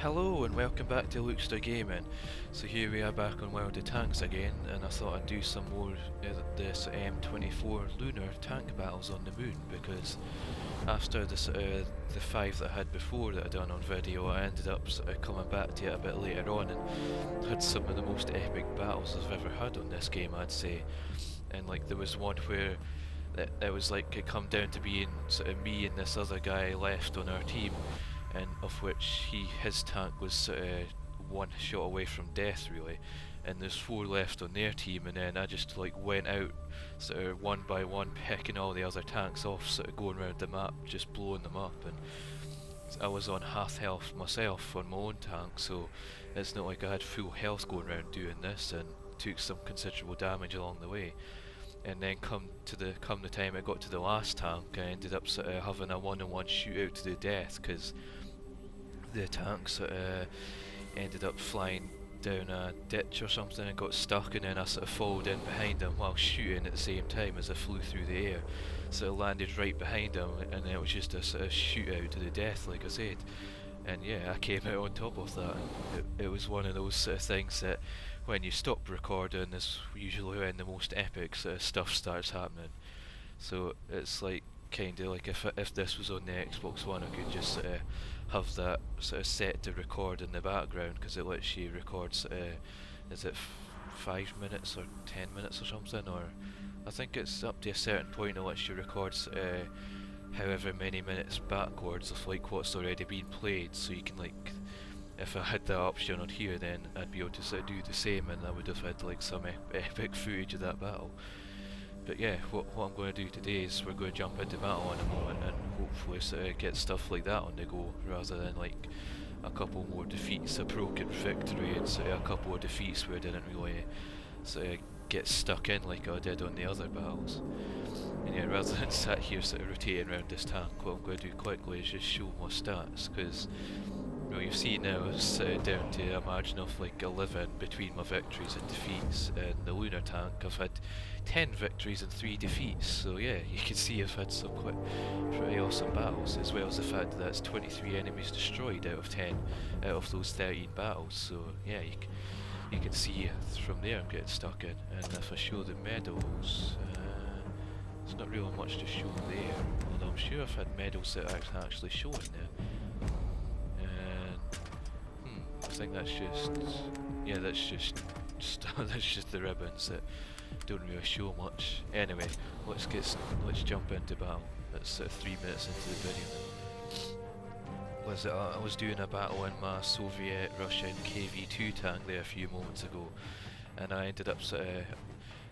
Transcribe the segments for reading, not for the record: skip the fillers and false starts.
Hello and welcome back to Lukester Gaming. So here we are back on World of Tanks again, and I thought I'd do some more this M24 Lunar Tank battles on the moon, because after the 5 that I had before that I done on video, I ended up coming back to it a bit later on and had some of the most epic battles I've ever had on this game, I'd say. And like there was one where it was like it come down to being sort of me and this other guy left on our team, and of which his tank was one shot away from death really, and there's 4 left on their team, and then I just like went out sort of one by one, picking all the other tanks off, sort of going around the map just blowing them up. And I was on half health myself on my own tank, so it's not like I had full health going around doing this, and took some considerable damage along the way. And then come the time I got to the last tank, I ended up sort of having a one-on-one shootout to the death, because the tanks ended up flying down a ditch or something and got stuck, and then I sort of followed in behind them while shooting at the same time as I flew through the air. So I landed right behind them, and then it was just a sort of shootout to the death, like I said. And yeah, I came out on top of that. It was one of those sort of things that when you stop recording is usually when the most epic sort of stuff starts happening. So it's like kinda like if this was on the Xbox One, I could just sort of have that sort of set to record in the background, because it lets you record is it 5 minutes or 10 minutes or something, or I think it's up to a certain point it lets you record however many minutes backwards of like what's already been played. So you can, like, if I had that option on here, then I'd be able to sort of do the same, and I would have had like some epic footage of that battle. But yeah, what I'm going to do today is we're going to jump into battle in a moment and hopefully sort of get stuff like that on the go, rather than like a couple more defeats, a broken victory, and sort of a couple of defeats where I didn't really sort of get stuck in like I did on the other battles. And yeah, rather than sat here sort of rotating around this tank, what I'm going to do quickly is just show my stats, because you've seen now it's down to a margin of like 11 between my victories and defeats. And the Lunar Tank, I've had 10 victories and 3 defeats, so yeah, you can see I've had some pretty awesome battles, as well as the fact that that's 23 enemies destroyed out of 10 out of those 13 battles. So yeah, you can see from there I'm getting stuck in. And if I show the medals, there's not really much to show there, although I'm sure I've had medals that are actually showing there. I think that's just, yeah, that's just the ribbons that don't really show much. Anyway, let's jump into battle. That's 3 minutes into the video. I was doing a battle in my Soviet Russian KV-2 tank there a few moments ago, and I ended up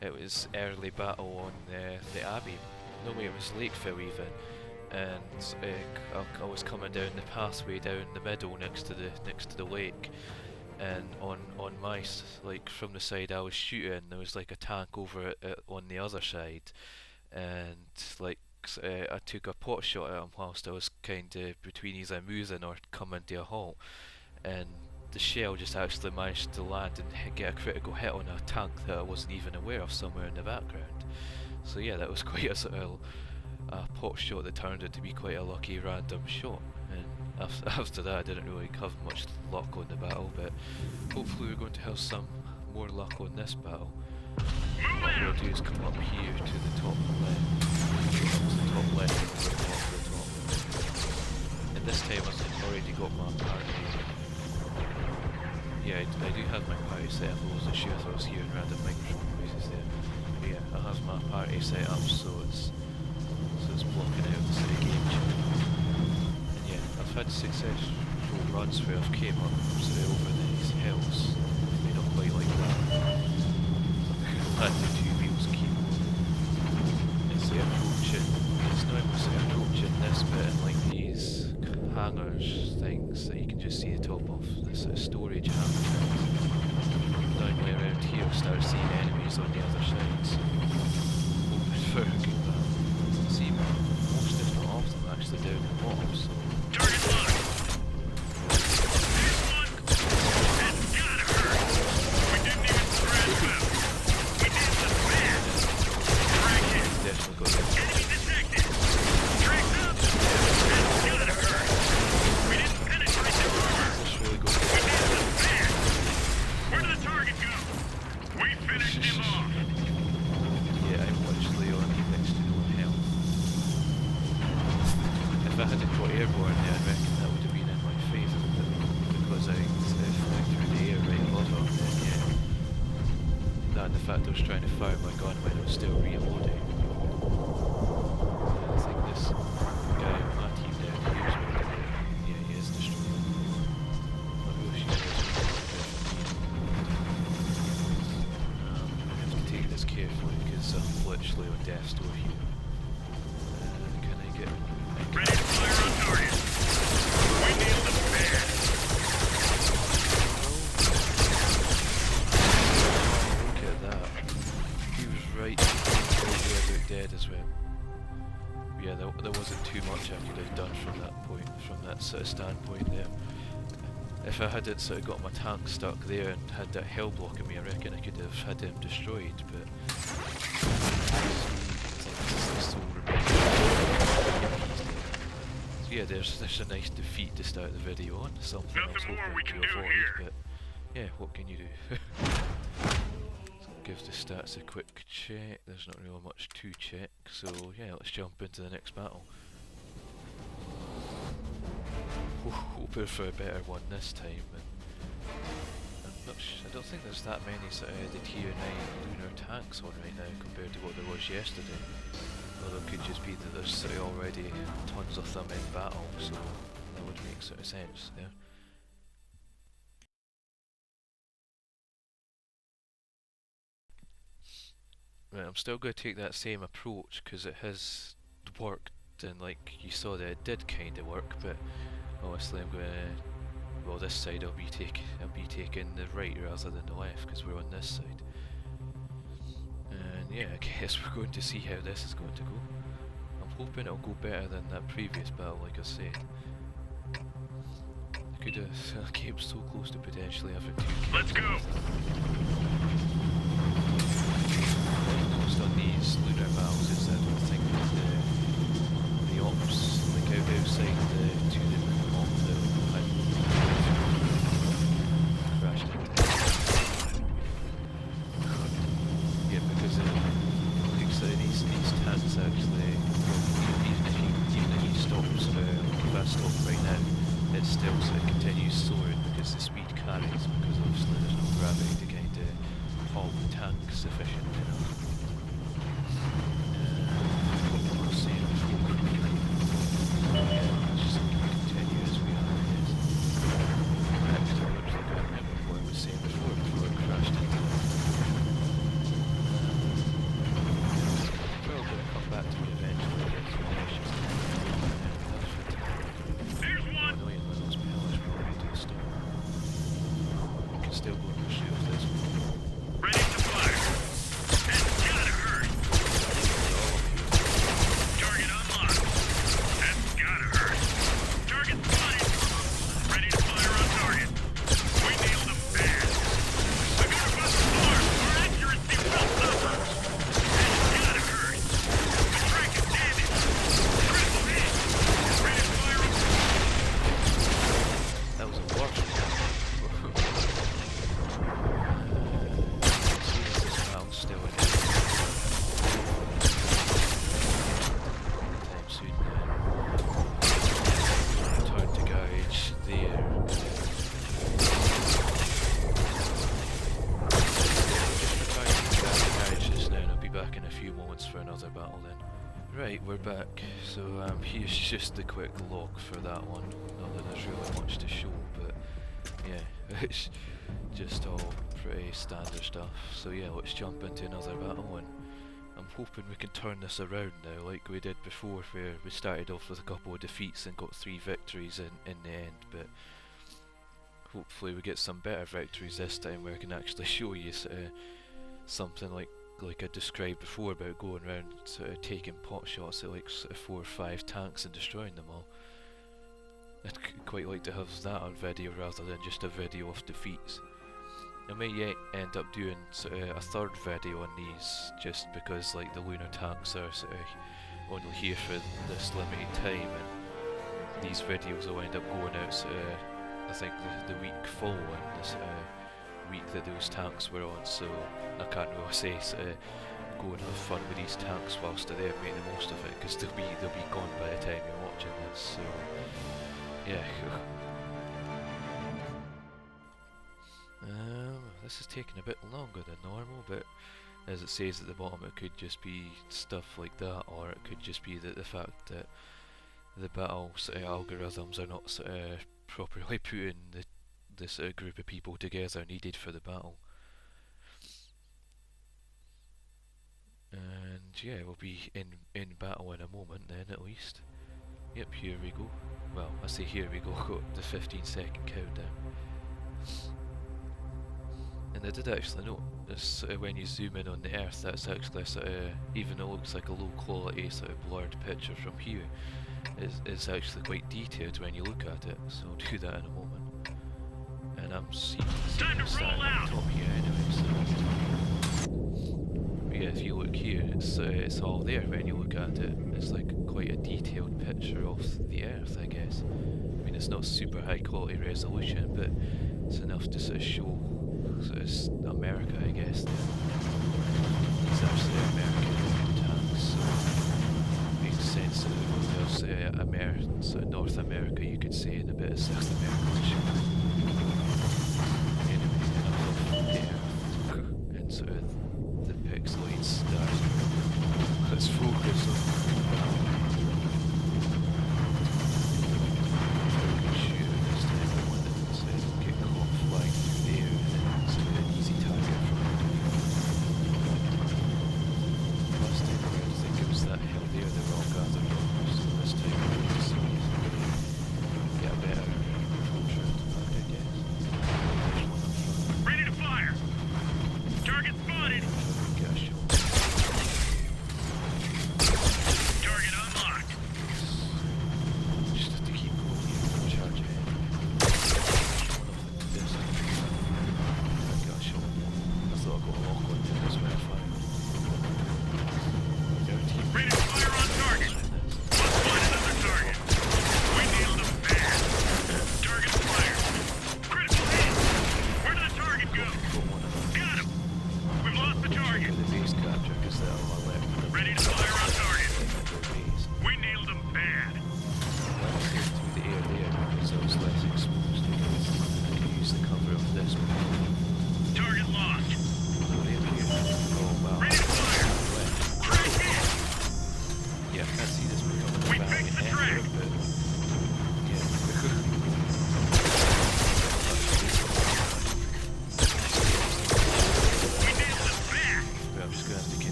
it was early battle on the Abbey. No way, it was Lakeville even. And I was coming down the pathway down the middle next to the lake, and on my like from the side I was shooting, there was like a tank over on the other side, and like I took a pot shot at him whilst I was kind of between either moving or coming to a halt, and the shell just actually managed to land and get a critical hit on a tank that I wasn't even aware of somewhere in the background. So yeah, that was quite a sort of a pot shot that turned out to be quite a lucky random shot. And after that I didn't really have much luck on the battle, but hopefully we're going to have some more luck on this battle. What we'll do is come up here to the top left, to the top. And this time I've already got my party. Yeah, I do have my party set up. I wasn't sure if I was hearing random microphone noises there. But yeah, I have my party set up, so it's blocking out the sort of game chat. And yeah, I've had successful runs where I've came up sort of over these hills. Maybe not quite like that. Landed 2 wheels keep. It's not approaching this bit in like these hangars things that you can just see the top of, this sort of storage hangar thing. Down way around here we start seeing enemies on the other side, so hoping for a good battle. See, most if not all of them actually down the bottom, so... Target locked! This one! That's gotta hurt! We didn't even scratch them! We did the best! Track it! Definitely got it. Enemy detected! Tracked up! That's gotta hurt! We didn't penetrate the armor! This really got airborne there, I reckon that would have been in my favour, but because I flew through the air right above him, then yeah. That and the fact I was trying to fire my gun when I was still reloading. I think this guy on my team there, here's where yeah, he is destroyed. I wish he was I have to take this carefully because I'm literally on death's door here. Can I get... Ready to fire on target. We nailed them bad. Look at that. He was right about dead as well. Yeah, there wasn't too much I could have done from that point, from that sort of standpoint there. If I hadn't sort of got my tank stuck there and had that hell blocking me, I reckon I could have had him destroyed, but... So yeah, there's a nice defeat to start the video on, something I was Nothing more we hoping can to do avoid, here. but yeah, what can you do? So give the stats a quick check, there's not really much to check, so yeah, let's jump into the next battle. Hoping for a better one this time, and I don't think there's that many sort of the tier 9 lunar tanks on right now compared to what there was yesterday. Although it could just be that there's sort of already tons of them in battle, so that would make sort of sense there. Right, I'm still going to take that same approach because it has worked, and like you saw that it did kind of work, but obviously I'm going to, well, this side I'll be taking the right rather than the left because we're on this side. And yeah, I guess we're going to see how this is going to go. I'm hoping it'll go better than that previous battle, like I said. I could have came so close to potentially having 2 kills. Let's go. Most on these lunar battles is that I don't think that the ops, like outside to the moon off the crashed into. Yeah, because it looks like these tanks actually, even if he stops, if I stop right now, it still sort of continues soaring because the speed carries, because obviously there's no gravity to kind of halt the tank sufficiently enough. Right, we're back. So here's just the quick log for that one. Not that there's really much to show, but yeah, it's just all pretty standard stuff. So yeah, let's jump into another battle, and I'm hoping we can turn this around now, like we did before, where we started off with a couple of defeats and got 3 victories in the end. But hopefully we get some better victories this time, where I can actually show you something like I described before about going around taking pot shots at like 4 or 5 tanks and destroying them all. I'd quite like to have that on video rather than just a video of defeats. I may yet end up doing a 3rd video on these, just because like the lunar tanks are only here for this limited time, and these videos will end up going out I think the week following this week that those tanks were on, so I can't really say go and have fun with these tanks whilst they're there, make the most of it, because they'll be gone by the time you're watching this. So yeah. This is taking a bit longer than normal, but as it says at the bottom, it could just be stuff like that, or it could just be that the fact that the battle sort of algorithms are not sort of properly putting the sort of group of people together needed for the battle. And yeah, we'll be in battle in a moment then, at least. Yep, here we go. Well, I say here we go, got the 15-second countdown. And I did actually notice when you zoom in on the Earth, that's actually a sort of, even though it looks like a low quality sort of blurred picture from here, it's actually quite detailed when you look at it, so I'll do that in a moment. And I'm seeing it starting on top here anyway, so... But yeah, if you look here, it's all there when you look at it. It's like quite a detailed picture of the Earth, I guess. I mean, it's not super high quality resolution, but it's enough to sort of show sort of America, I guess. These are actually American tanks, so it makes sense that there's sort of North America, you could say, and a bit of South America. Anyway, enough of the Earth and sort of the pixelated stuff. Let's focus on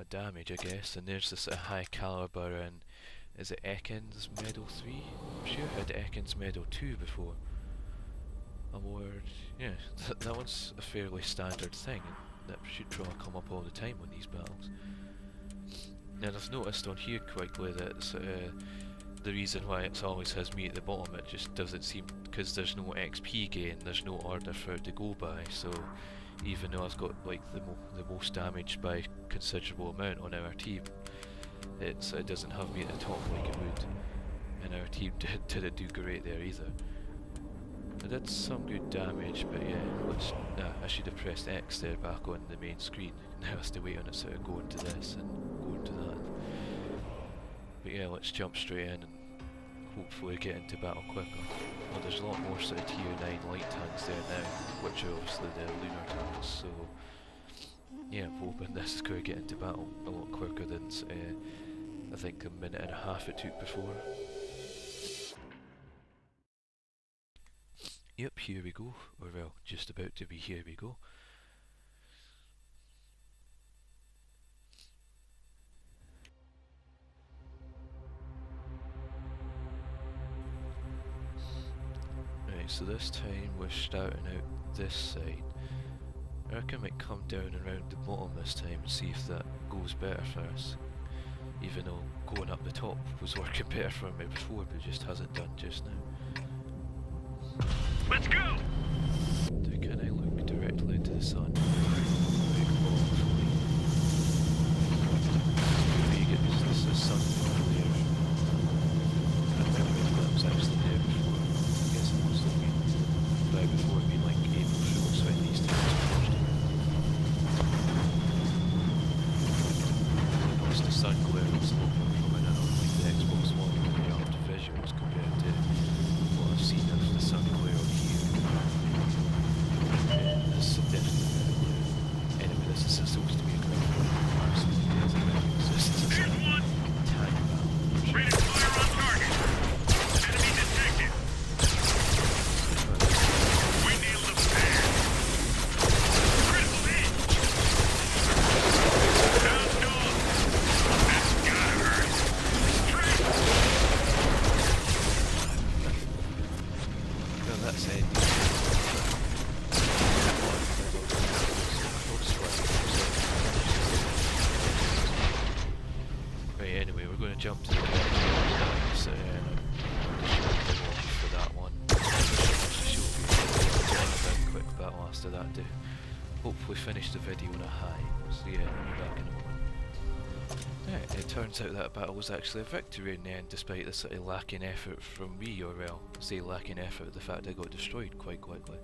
damage, I guess, and there's this high caliber, and is it Ekins Medal 3? I'm sure I had Ekins Medal 2 before. Award, yeah, that one's a fairly standard thing, and that should probably come up all the time on these battles. And I've noticed on here quickly that the reason why it always has me at the bottom, it just doesn't seem, because there's no XP gain, there's no order for it to go by, so even though I've got like the most damage by considerable amount on our team, it doesn't have me at the top like it would, and our team didn't do great there either. I did some good damage, but yeah, I should have pressed X there back on the main screen. Now I have to wait on it sort of going to this and going to that. But yeah, let's jump straight in and hopefully get into battle quicker. Well, there's a lot more sort of tier 9 light tanks there now, which are obviously the lunar tanks, so yeah, I'm hoping this is going to get into battle a lot quicker than I think a minute and a half it took before. Yep, here we go, or well, just about to be here we go. Right, so this time we're starting out this side. I reckon I might come down around the bottom this time and see if that goes better for us. even though going up the top was working better for me before, but it just hasn't done just now. Let's go! Can I look directly into the sun? Big ball for me. Maybe you get this sun there. I can't remember if that was actually there before. I guess it must have been right before it being like April Fool's when these things finished. It's the sun glare that's looking from it on like the Xbox One and the after visuals compared to what I've seen of the sun glare on here. There's some definitely better glare. Anyway, this is supposed to be a great one. Absolutely doesn't really exist as a Here's one! tank battle. Ready to fire on target! Enemy detected! We nailed the pair! Critical hit! Down dog! That's gotta hurt! Straight! Well, that's it. Right, anyway, we're going to jump to the next one. So, for that one. A quick battle after that to hopefully finish the video on a high. So yeah, I'll be back in a moment. Yeah, it turns out that battle was actually a victory in the end, despite the sort of lacking effort from me, or well, say lacking effort, the fact I got destroyed quite quickly.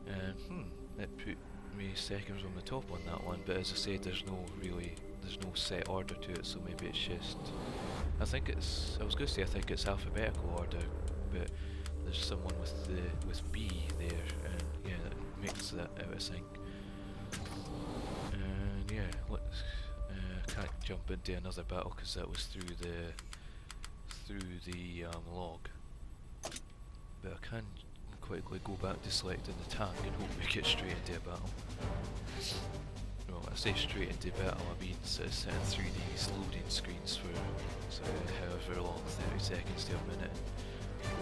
It put me seconds on the top on that one, but as I said, there's no set order to it, so maybe it's just, I think it's alphabetical order, but there's someone with B there, and yeah, that makes that out of sync. And yeah, let's, I can't jump into another battle because that was through the log, but I can quickly go back to selecting the tank and hope we get straight into a battle. Well, I say straight into battle, I mean sitting through these loading screens for however long, 30 seconds to a minute.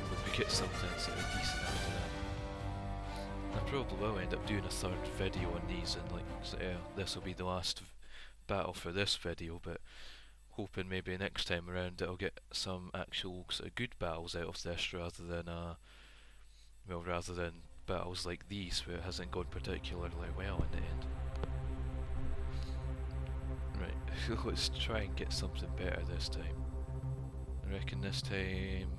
Hope we get something sort of decent after that. I probably will end up doing a third video on these, and like this will be the last battle for this video, but hoping maybe next time around that I'll get some actual sort of good battles out of this rather than battles like these where it hasn't gone particularly well in the end. Right, let's try and get something better this time. I reckon this time...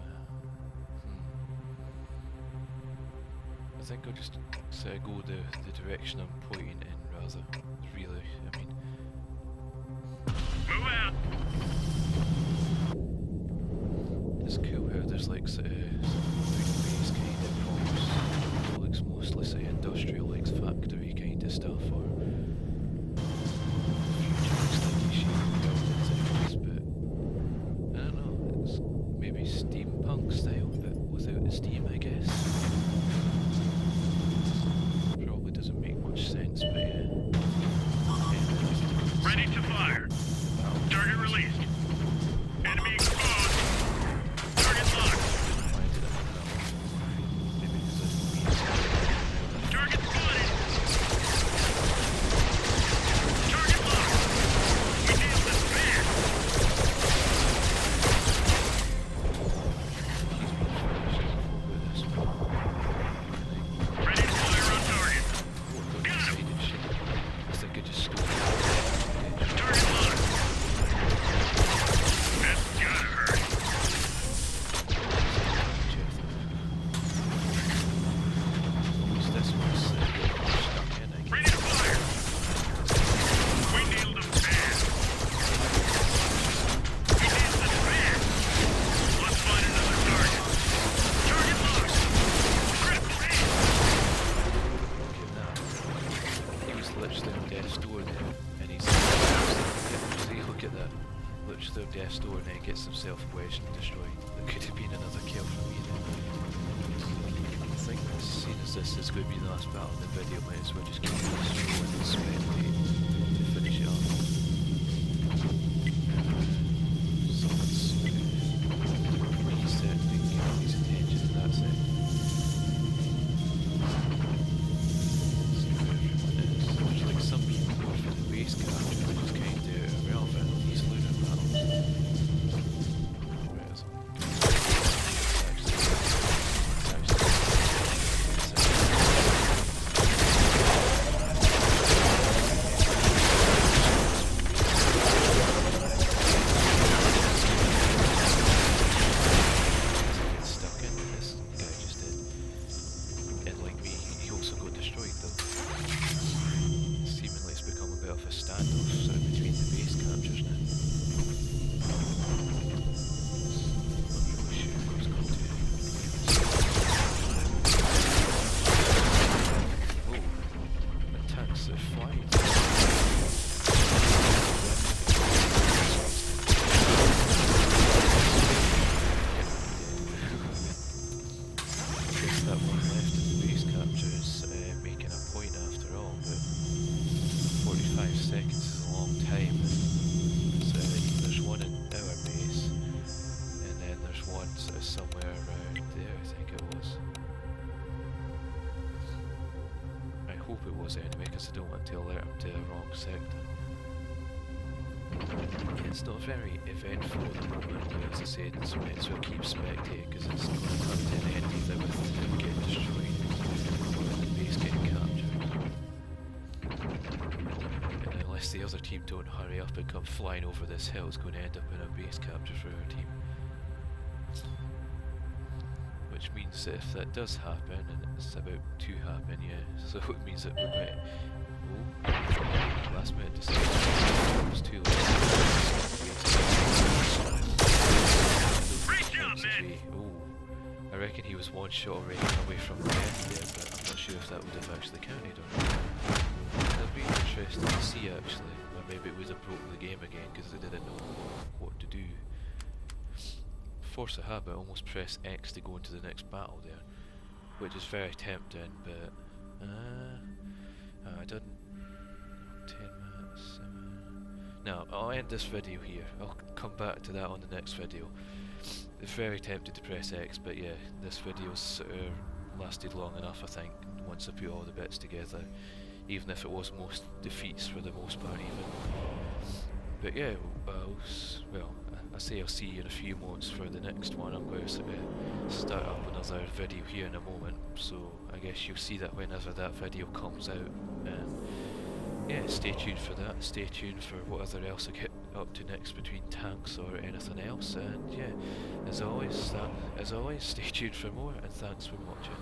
I think I'll just sort of go the direction I'm pointing in rather, really, I mean... Move out! It's cool how there's like sort of base kind of props. It looks mostly say industrial, like factory kind of stuff, or futuristic shape buildings anyways, but I don't know, it's maybe steampunk style, but without the steam, I guess. Probably doesn't make much sense, but yeah. Ready to fire! Target released! Enemy exposed! Target locked! Target spotted! Target locked! We nailed this man! Ready to fire on target! Got him! I think I just stole it. Target locked! That's gotta hurt! This one's stuck in, I guess. Ready to fire! We nailed him bad! We nailed this man! Let's find another target! Target locked! Critical hit! Look at that. He was literally on death's door there, and he's... See, look at that. Literally on death's door, and then he gets himself wedged and destroyed. That could have been another kill for me then. I think, seeing as this is going to be the last battle in the video, might as well just keep this going and spectate to finish it up. So let's reset and get his attention, and that's it. See where everyone is. There's like some people go for the base character, which is kind of irrelevant on these lunar hope it was anyway, because I don't want to alert him to the wrong sector. Yeah, it's not very eventful at the moment, but as I said, so I keep spectating because it's going to come to an end either with them getting destroyed or the base getting captured. And unless the other team don't hurry up and come flying over this hill, it's going to end up in a base capture for our team. Which means that if that does happen, and it's about to happen, yeah, so it means that we might... Oh, last minute decision. It was too late. Great job, man! Oh, I reckon he was one shot away from the end there, but I'm not sure if that would have actually counted or not. That'd be interesting to see actually, or maybe it would have broken the game again because they didn't know what to do. Force of habit, almost press X to go into the next battle there, which is very tempting, but I didn't. 10 minutes, 7. Now, I'll end this video here. I'll come back to that on the next video. It's very tempted to press X, but yeah, this video's lasted long enough, I think, once I put all the bits together, even if it was most defeats for the most part even. But yeah, well, I say I'll see you in a few moments for the next one. I'm going to start up another video here in a moment, so I guess you'll see that whenever that video comes out. Yeah, stay tuned for that, stay tuned for whatever else I get up to next between tanks or anything else, and yeah, as always, stay tuned for more, and thanks for watching.